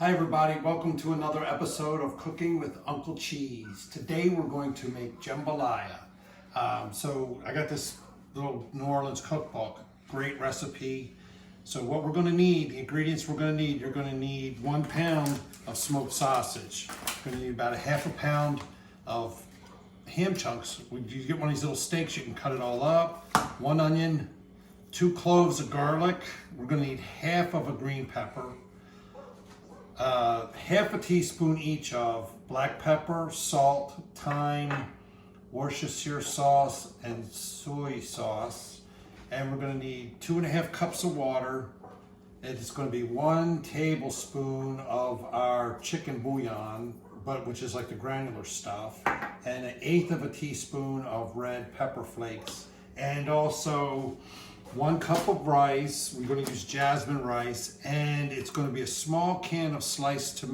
Hi everybody, welcome to another episode of Cooking with Uncle Cheese. Today we're going to make jambalaya. So I got this little New Orleans cookbook, great recipe. So what we're going to need, the ingredients we're going to need, you're going to need 1 pound of smoked sausage. You're going to need about a half a pound of ham chunks. When you get one of these little steaks, you can cut it all up. 1 onion, 2 cloves of garlic. We're going to need half of a green pepper. Half a teaspoon each of black pepper, salt, thyme, worcestershire sauce, and soy sauce. And we're going to need 2.5 cups of water. It's going to be 1 tablespoon of our chicken bouillon, which is like the granular stuff, and 1/8 of a teaspoon of red pepper flakes, and also 1 cup of rice. We're going to use jasmine rice, and it's going to be a small can of sliced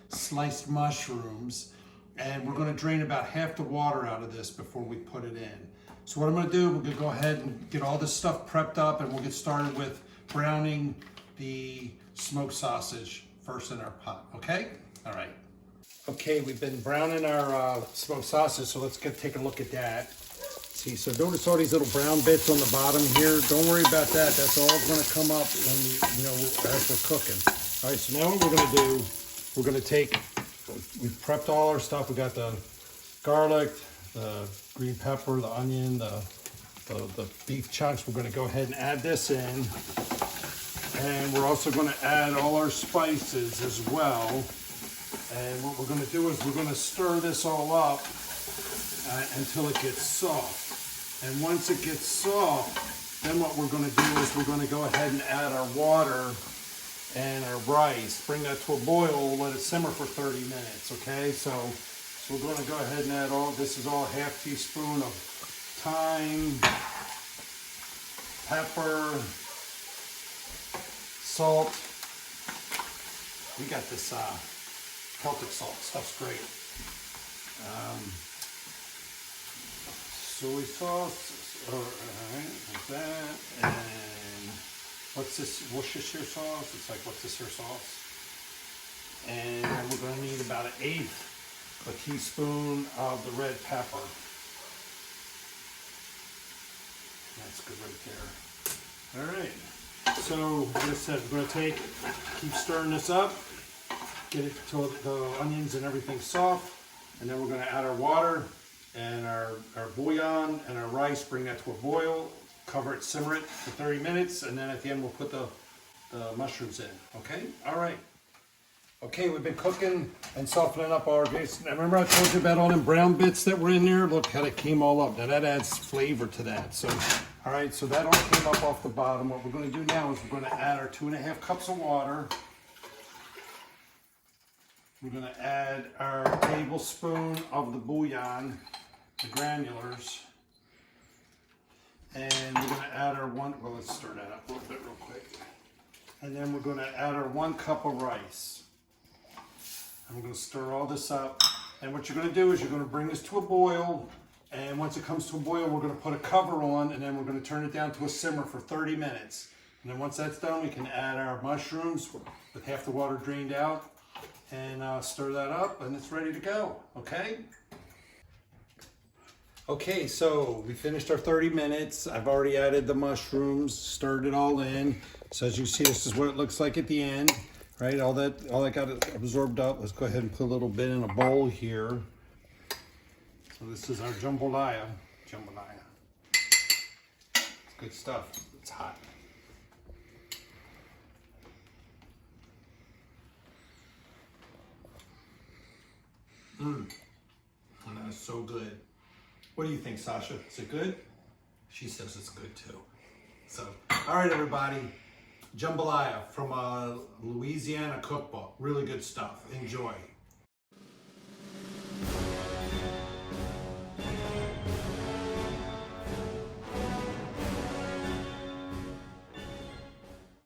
sliced mushrooms, and we're going to drain about half the water out of this before we put it in. So what I'm going to do, we're going to go ahead and get all this stuff prepped up, and we'll get started with browning the smoked sausage first in our pot, okay? All right. Okay, we've been browning our smoked sausage, so let's take a look at that. See, so notice all these little brown bits on the bottom here. Don't worry about that. That's all going to come up when as we're cooking. All right, so now what we're going to do, we're going to take, we've prepped all our stuff. We got the garlic, the green pepper, the onion, the beef chunks. We're going to go ahead and add this in. And we're also going to add all our spices as well. And what we're going to do is we're going to stir this all up until it gets soft. And once it gets soft, then what we're going to do is we're going to go ahead and add our water and our rice. Bring that to a boil, let it simmer for 30 minutes, okay? So we're going to go ahead and add this is all a half teaspoon of thyme, pepper, salt. We got this Celtic salt, stuff's great. Soy sauce, alright, like that, and what's this, Worcestershire sauce? It's like, what's this here sauce? And we're going to need about 1/8 a teaspoon of the red pepper. That's good right there. Alright, so like I said, we're going to keep stirring this up, get it till the onions and everything soft, and then we're going to add our water and our bouillon and our rice, bring that to a boil, cover it, simmer it for 30 minutes, and then at the end we'll put the mushrooms in, okay? All right. Okay, we've been cooking and softening up our bits. Now remember I told you about all them brown bits that were in there? Look how it came all up. Now that adds flavor to that. So, all right, so that all came up off the bottom. What we're gonna do now is we're gonna add our 2.5 cups of water. We're going to add our tablespoon of the bouillon, the granulars, and we're going to add our let's stir that up a little bit real quick. And then we're going to add our 1 cup of rice. And we're going to stir all this up. And what you're going to do is you're going to bring this to a boil, and once it comes to a boil, we're going to put a cover on, and then we're going to turn it down to a simmer for 30 minutes. And then once that's done, we can add our mushrooms with half the water drained out, and stir that up, and it's ready to go, okay? Okay, so we finished our 30 minutes. I've already added the mushrooms, stirred it all in. So as you see, this is what it looks like at the end, right? All that got absorbed up. Let's go ahead and put a little bit in a bowl here. So this is our jambalaya. It's good stuff. It's hot. And that is so good. What do you think, Sasha? Is it good? She says it's good too. So, all right, everybody. Jambalaya from a Louisiana cookbook. Really good stuff. Enjoy.